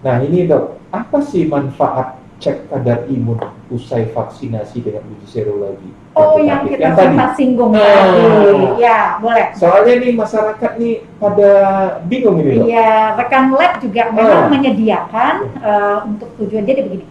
Nah ini dok, apa sih manfaat cek kadar imun usai vaksinasi dengan uji serologi Oh, yang kuantitatif? kita Yang tadi. sempat singgung tadi. Nah, Ya, boleh. soalnya nih masyarakat nih pada bingung ini dok. Iya, rekan lab juga memang menyediakan untuk tujuan. Jadi begini,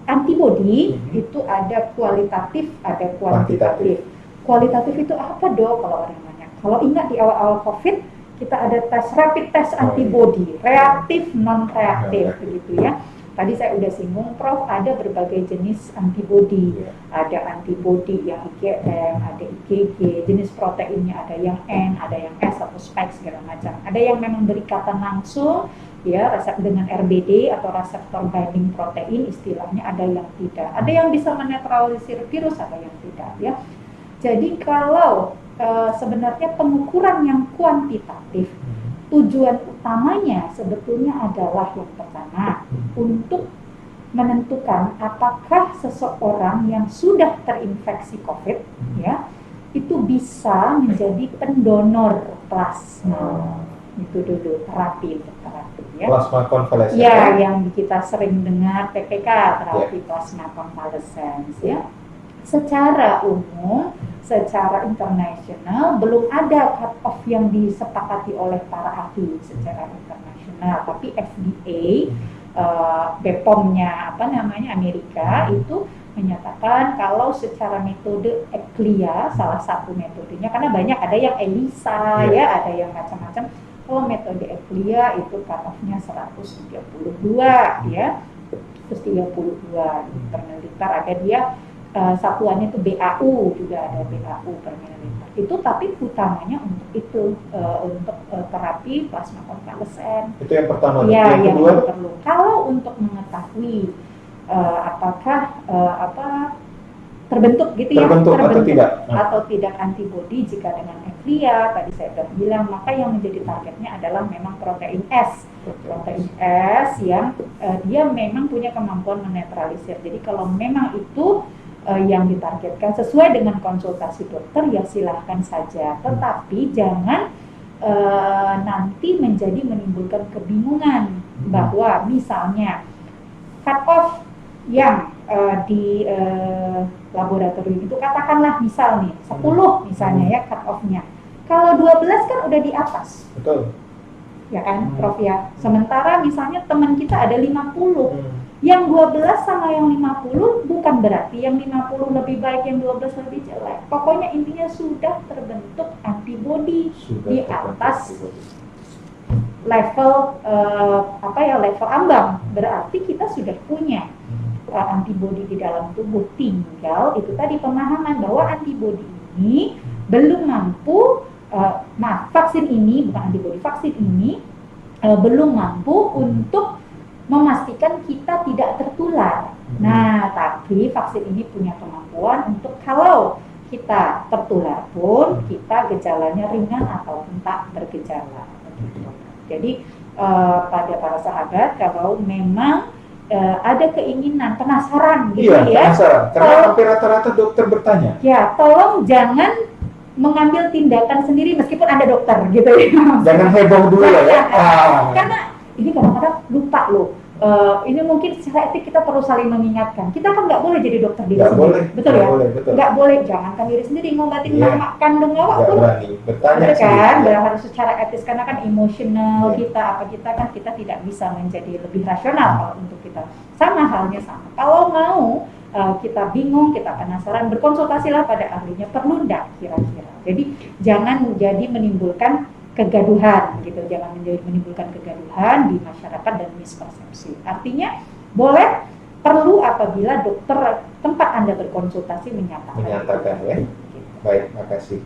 antibody itu ada kualitatif, ada kuantitatif. Kualitatif itu apa dok kalau orang nanya? Kalau ingat di awal-awal COVID, kita ada tes rapid test antibody, reaktif, non reaktif, begitu ya. Tadi saya udah singgung, Prof, ada berbagai jenis antibody. Ada antibody yang IgM, ada IgG, jenis proteinnya ada yang N, ada yang S atau spike segala macam. Ada yang memang berikatan langsung, ya, resep dengan RBD atau reseptor binding protein istilahnya, ada yang tidak. Ada yang bisa menetralisir virus, ada yang tidak, ya. Jadi kalau sebenarnya pengukuran yang kuantitatif, tujuan utamanya sebetulnya adalah yang pertama untuk menentukan apakah seseorang yang sudah terinfeksi COVID ya itu bisa menjadi pendonor plasma. Itu dulu terapi ya. Plasma konvalesen. Ya, yang kita sering dengar PPK, terapi plasma konvalesen ya. Secara umum, secara internasional belum ada cut off yang disepakati oleh para ahli secara internasional, tapi FDA BPOM-nya Amerika itu menyatakan kalau secara metode ECLIA, salah satu metodenya, karena banyak, ada yang ELISA ya, ada yang macam-macam. Kalau metode ECLIA itu cut off-nya 132 ya, 132 per mililiter. Ada dia satuannya itu BAU, juga ada BAU per mililiter. Itu tapi utamanya untuk itu, untuk terapi plasma konvalesen. Itu yang pertama. Ya, yang perlu. Kalau untuk mengetahui apakah terbentuk gitu terbentuk atau tidak antibody jika dengan ECLIA, tadi saya sudah bilang, maka yang menjadi targetnya adalah memang protein S. Protein S yang dia memang punya kemampuan menetralisir. Jadi kalau memang itu yang ditargetkan sesuai dengan konsultasi dokter, ya silahkan saja. Tetapi jangan nanti menjadi menimbulkan kebingungan bahwa misalnya cut off yang di laboratorium itu katakanlah misal nih 10 misalnya ya cut off-nya. Kalau 12 kan udah di atas. Betul. Ya kan, Prof ya. Sementara misalnya teman kita ada 50. Yang 12 sama yang 50 bukan berarti yang 50 lebih baik, yang 12 lebih jelek. Pokoknya intinya sudah terbentuk antibody di atas level level ambang. Berarti kita sudah punya antibody di dalam tubuh. Tinggal itu tadi pemahaman bahwa antibody ini belum mampu, vaksin ini, bukan antibody, vaksin ini belum mampu untuk memastikan kita tidak tertular. Nah, tapi vaksin ini punya kemampuan untuk kalau kita tertular pun kita gejalanya ringan ataupun tak bergejala. Jadi pada para sahabat, kalau memang ada keinginan, penasaran gitu penasaran. Karena hampir rata-rata dokter bertanya. Ya, tolong jangan mengambil tindakan sendiri meskipun ada dokter gitu ya. Jangan heboh dulu ya. Karena ini kadang-kadang lupa loh. Ini mungkin secara etik kita perlu saling mengingatkan. Kita kan nggak boleh jadi dokter diri sendiri, betul ya? Nggak boleh, jangankan diri sendiri, ngobatin mama kandung awak pun, bertanya kan? Harus secara etis, karena kan emosional kita tidak bisa menjadi lebih rasional kalau untuk kita. Sama halnya sama. Kalau mau kita bingung, kita penasaran, berkonsultasilah pada ahlinya. Perlu nggak kira-kira? Jadi jangan jadi menimbulkan kegaduhan gitu, jangan menimbulkan kegaduhan di masyarakat dan mispersepsi. Artinya boleh, perlu apabila dokter tempat Anda berkonsultasi menyatakan ya. Baik, makasih.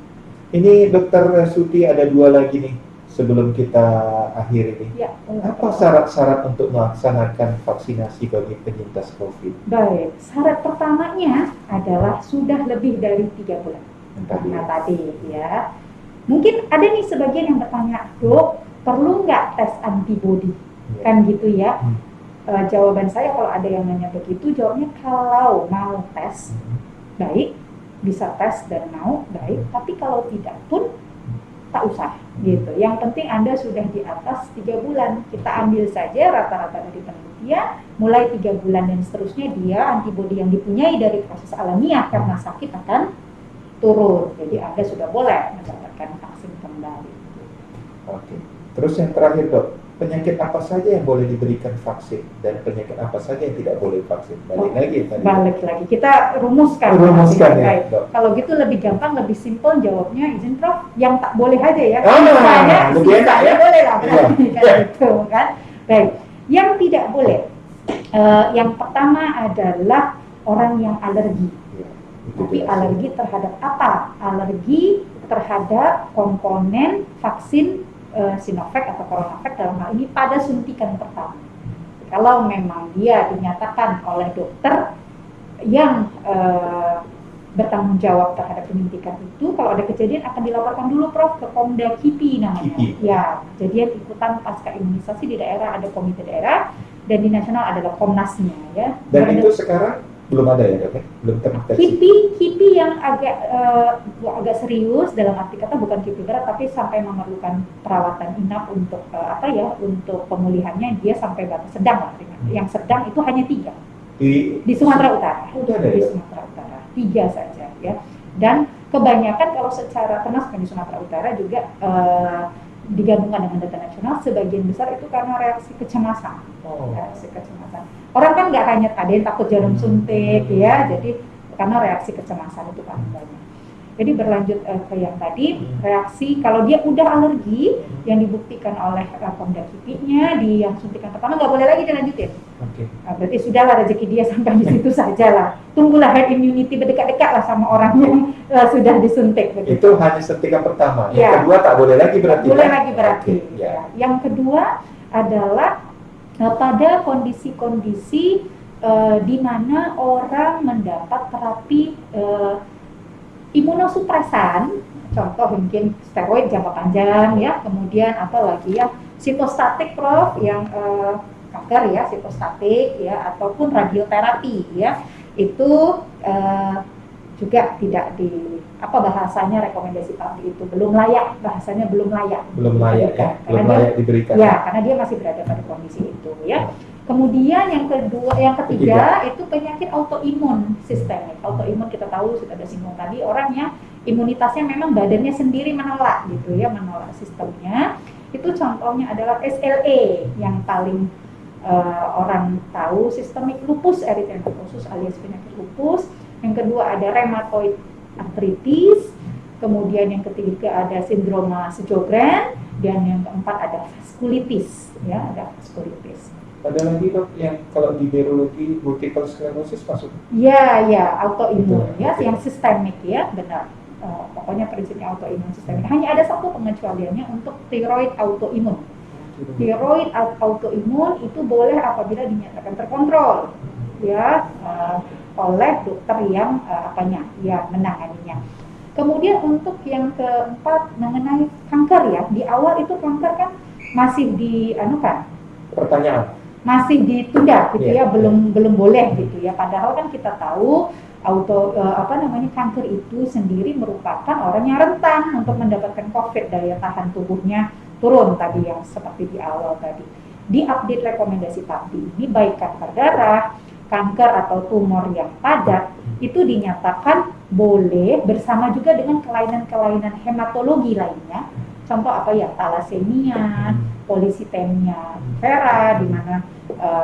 Ini Dokter Suti ada 2 lagi nih sebelum kita akhiri nih. Ya, apa syarat-syarat untuk melaksanakan vaksinasi bagi penyintas COVID? Baik, syarat pertamanya adalah sudah lebih dari 3 bulan. Tadi ya. Mungkin ada nih sebagian yang bertanya, Dok, perlu nggak tes antibody? Kan gitu ya. Jawaban saya kalau ada yang nanya begitu, jawabnya kalau mau tes, baik, bisa tes dan mau, baik. Tapi kalau tidak pun, tak usah gitu. Yang penting Anda sudah di atas 3 bulan. Kita ambil saja rata-rata dari penelitian, mulai 3 bulan dan seterusnya dia antibodi yang dipunyai dari proses alamiah karena sakit akan turun. Jadi Anda sudah boleh mendapatkan vaksin kembali. Oke. Terus yang terakhir dok, penyakit apa saja yang boleh diberikan vaksin dan penyakit apa saja yang tidak boleh vaksin? Balik lagi. Kita rumuskan. Rumuskan ya, baik. dok. Kalau gitu lebih gampang, lebih simpel jawabnya, izin Prof, yang tak boleh aja ya. Lebih enak ya. Boleh lah, kan gitu kan. Baik. Yang tidak boleh, yang pertama adalah orang yang alergi. Tapi alergi terhadap apa? Alergi terhadap komponen vaksin Sinovac atau Coronavac dalam hal ini pada suntikan pertama. Kalau memang dia dinyatakan oleh dokter yang bertanggung jawab terhadap penyuntikan itu, kalau ada kejadian akan dilaporkan dulu Prof ke Komda KIPI namanya. Ya, kejadian ikutan pasca imunisasi di daerah ada komite daerah dan di nasional adalah Komnasnya ya. Dan itu sekarang belum ada ya dok? Belum terdeteksi. KIPI yang agak serius dalam arti kata bukan KIPI berat tapi sampai memerlukan perawatan inap untuk untuk pemulihannya, dia sampai batas sedang lah. Yang sedang itu hanya 3 di Sumatera Utara. Di Sumatera Utara 3 saja ya. Dan kebanyakan kalau secara termasuk di Sumatera Utara juga digabungkan dengan data nasional, sebagian besar itu karena reaksi kecemasan. Reaksi kecemasan. Orang kan nggak hanya ada yang takut jarum suntik ya, jadi karena reaksi kecemasan itu paling banyak. Jadi berlanjut ke yang tadi, reaksi kalau dia udah alergi yang dibuktikan oleh Komda KIPI-nya di yang suntikan pertama nggak boleh lagi dilanjutin. Nah, berarti sudahlah rezeki dia sampai di situ saja lah. Tunggulah herd immunity berdekat-dekat lah sama orang yang sudah disuntik. Begitu. Itu hanya suntikan pertama. Yang kedua tak boleh lagi berarti. Boleh lagi berarti. Ya. Yang kedua adalah pada kondisi-kondisi di mana orang mendapat terapi imunosupresan, contoh mungkin steroid jangka panjang ya, kemudian apalagi ya sitostatik Prof yang kanker ya, sitostatik ya, ataupun radioterapi ya, itu juga tidak di bahasanya rekomendasi PABI itu belum layak, bahasanya belum layak diberikan ya, karena dia masih berada pada kondisi itu ya. Kemudian yang ketiga itu penyakit autoimun sistemik. Autoimun kita tahu sudah ada singgung tadi, orang yang imunitasnya memang badannya sendiri menolak gitu ya, menolak sistemnya. Itu contohnya adalah SLE yang paling orang tahu, sistemik lupus erythematosus alias penyakit lupus. Yang kedua ada rheumatoid arthritis. Kemudian yang ketiga ada sindroma Sjögren dan yang keempat ada vaskulitis ya, ada vaskulitis. Ada lagi dok yang kalau di neurologi multiple sclerosis masuk? Ya, autoimun ya, yang sistemik ya, benar. Pokoknya prinsipnya autoimun sistemik. Hanya ada satu pengecualiannya untuk tiroid autoimun. Tiroid autoimun itu boleh apabila dinyatakan terkontrol ya oleh dokter yang menanganinya. Kemudian untuk yang keempat mengenai kanker ya, di awal itu kanker kan masih masih ditunda gitu ya, belum boleh gitu ya. Padahal kan kita tahu kanker itu sendiri merupakan orang yang rentan untuk mendapatkan COVID, daya tahan tubuhnya turun tadi yang seperti di awal tadi. Di update rekomendasi PABI ini baik kanker darah, kanker atau tumor yang padat itu dinyatakan boleh bersama juga dengan kelainan-kelainan hematologi lainnya. Contoh thalassemia, polisitemia vera, di mana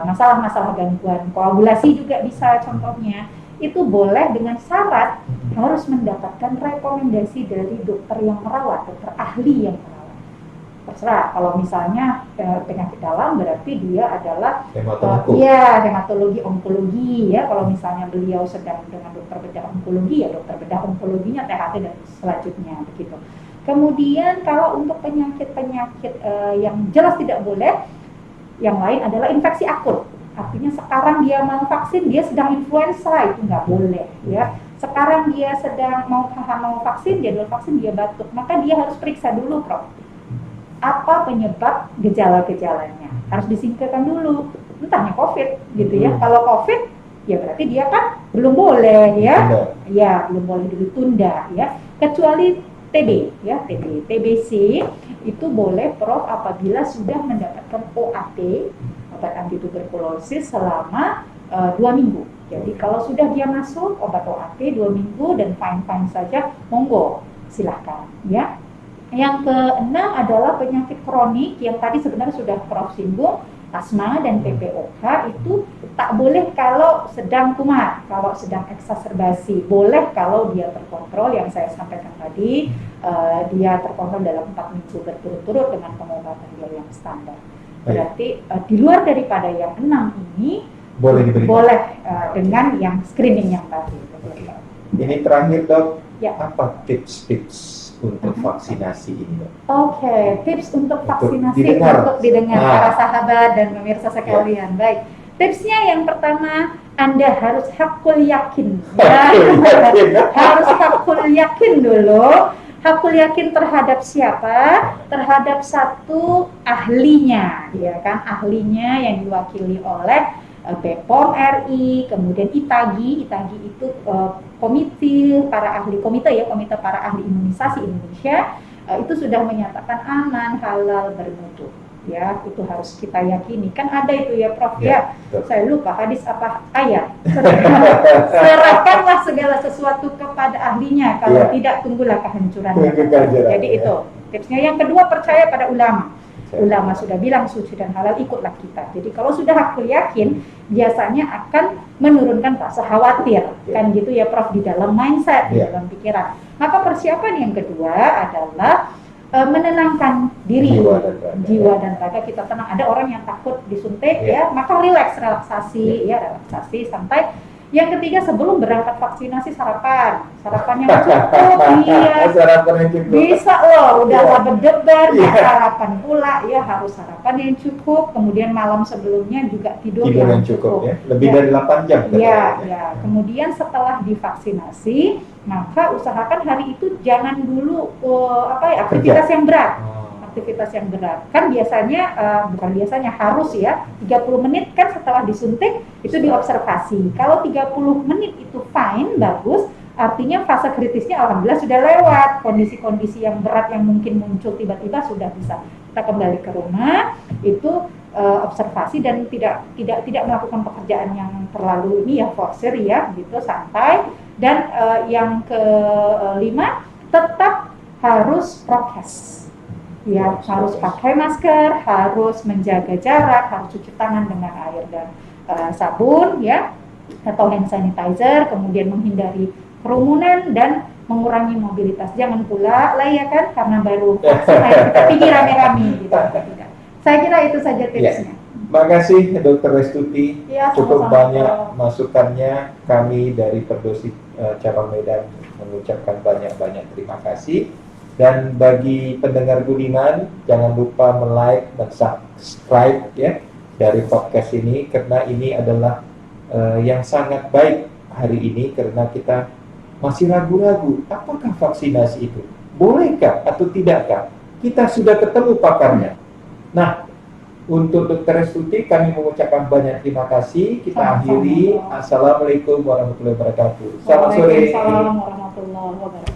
masalah-masalah gangguan koagulasi juga bisa contohnya. Itu boleh dengan syarat harus mendapatkan rekomendasi dari dokter yang merawat, dokter ahli yang merawat. Terserah, kalau misalnya penyakit dalam berarti dia adalah hematologi onkologi ya. Kalau misalnya beliau sedang dengan dokter bedah onkologi ya dokter bedah onkologinya THT dan selanjutnya begitu. Kemudian kalau untuk penyakit-penyakit yang jelas tidak boleh, yang lain adalah infeksi akut. Artinya sekarang dia mau vaksin, dia sedang influenza, itu nggak boleh ya. Sekarang dia sedang mau vaksin, jadwal vaksin dia batuk, maka dia harus periksa dulu Prof. Apa penyebab gejala-gejalanya? Harus disingkirkan dulu. Entahnya COVID gitu ya. Kalau COVID ya berarti dia kan belum boleh ya. Ya, belum boleh dulu, tunda ya. Kecuali TB ya, TBC itu boleh Prof apabila sudah mendapatkan OAT, obat anti tuberkulosis selama 2 minggu. Jadi kalau sudah dia masuk obat OAT 2 minggu dan fine saja, monggo silahkan ya. Yang keenam adalah penyakit kronik yang tadi sebenarnya sudah Prof singgung, asma dan PPOK itu tak boleh kalau sedang kumat, kalau sedang eksaserbasi. Boleh kalau dia terkontrol yang saya sampaikan tadi, dia terkontrol dalam 4 minggu berturut-turut dengan pengobatan yang standar. Berarti di luar daripada yang 6 ini boleh diberikan. Boleh dengan yang screening yang tadi. Ini terakhir dok, ya. Apa tips-tips untuk vaksinasi ini dok? Oke, tips untuk vaksinasi didengar. untuk didengar para sahabat dan pemirsa sekalian. Ya. Baik, tipsnya yang pertama, Anda harus hakul yakin. Ya. Harus hakul yakin dulu. Hakul yakin terhadap siapa? Terhadap satu ahlinya, ya kan? Ahlinya yang diwakili oleh BPOM RI, kemudian ITAGI itu komite para ahli imunisasi Indonesia itu sudah menyatakan aman, halal, bermutu. Ya, itu harus kita yakini. Kan ada itu ya Prof ya. Saya lupa hadis apa ayat. Serahkanlah segala sesuatu kepada ahlinya, kalau tidak tunggulah kehancurannya. Jadi itu tipsnya. Yang kedua, percaya pada ulama. Ulama sudah bilang suci dan halal, ikutlah kita. Jadi kalau sudah hakul yakin, biasanya akan menurunkan rasa khawatir, kan gitu ya Prof, di dalam mindset, di dalam pikiran. Maka persiapan yang kedua adalah menenangkan diri, jiwa dan raga kita tenang. Ada orang yang takut disuntik ya, maka relaksasi, santai. Yang ketiga, sebelum berangkat vaksinasi sarapan yang cukup, sarapan yang cukup. Bisa loh, udah berdebar, sarapan pula ya, harus sarapan yang cukup. Kemudian malam sebelumnya juga tidur yang cukup. Ya. Lebih dari 8 jam. Ya. Kemudian setelah divaksinasi, maka usahakan hari itu jangan dulu aktivitas yang berat. Aktivitas yang berat. Kan biasanya, harus ya, 30 menit kan setelah disuntik itu diobservasi. Kalau 30 menit itu fine, bagus, artinya fase kritisnya alhamdulillah sudah lewat. Kondisi-kondisi yang berat yang mungkin muncul tiba-tiba sudah bisa kita kembali ke rumah, itu observasi dan tidak melakukan pekerjaan yang terlalu forsir ya, gitu, santai. Dan yang kelima, tetap harus prokes. Ya, harus pakai masker, harus menjaga jarak, harus cuci tangan dengan air dan sabun ya, atau hand sanitizer, kemudian menghindari kerumunan dan mengurangi mobilitas. Jangan pula layakan karena baru vaksin kita pergi rame-rame gitu. Saya kira itu saja tipsnya. Makasih Dr. Restuti, cukup sama-sama. banyak masukannya. Kami dari Perdosi Cabang Medan mengucapkan banyak-banyak terima kasih. Dan bagi pendengar budiman, jangan lupa like dan subscribe ya dari podcast ini, karena ini adalah yang sangat baik hari ini, karena kita masih ragu-ragu apakah vaksinasi itu bolehkah atau tidakkah. Kita sudah ketemu pakarnya. Nah, untuk Dr. Restuti kami mengucapkan banyak terima kasih. Kita akhiri. Assalamualaikum warahmatullahi wabarakatuh. Selamat sore. Waalaikumsalam warahmatullahi wabarakatuh.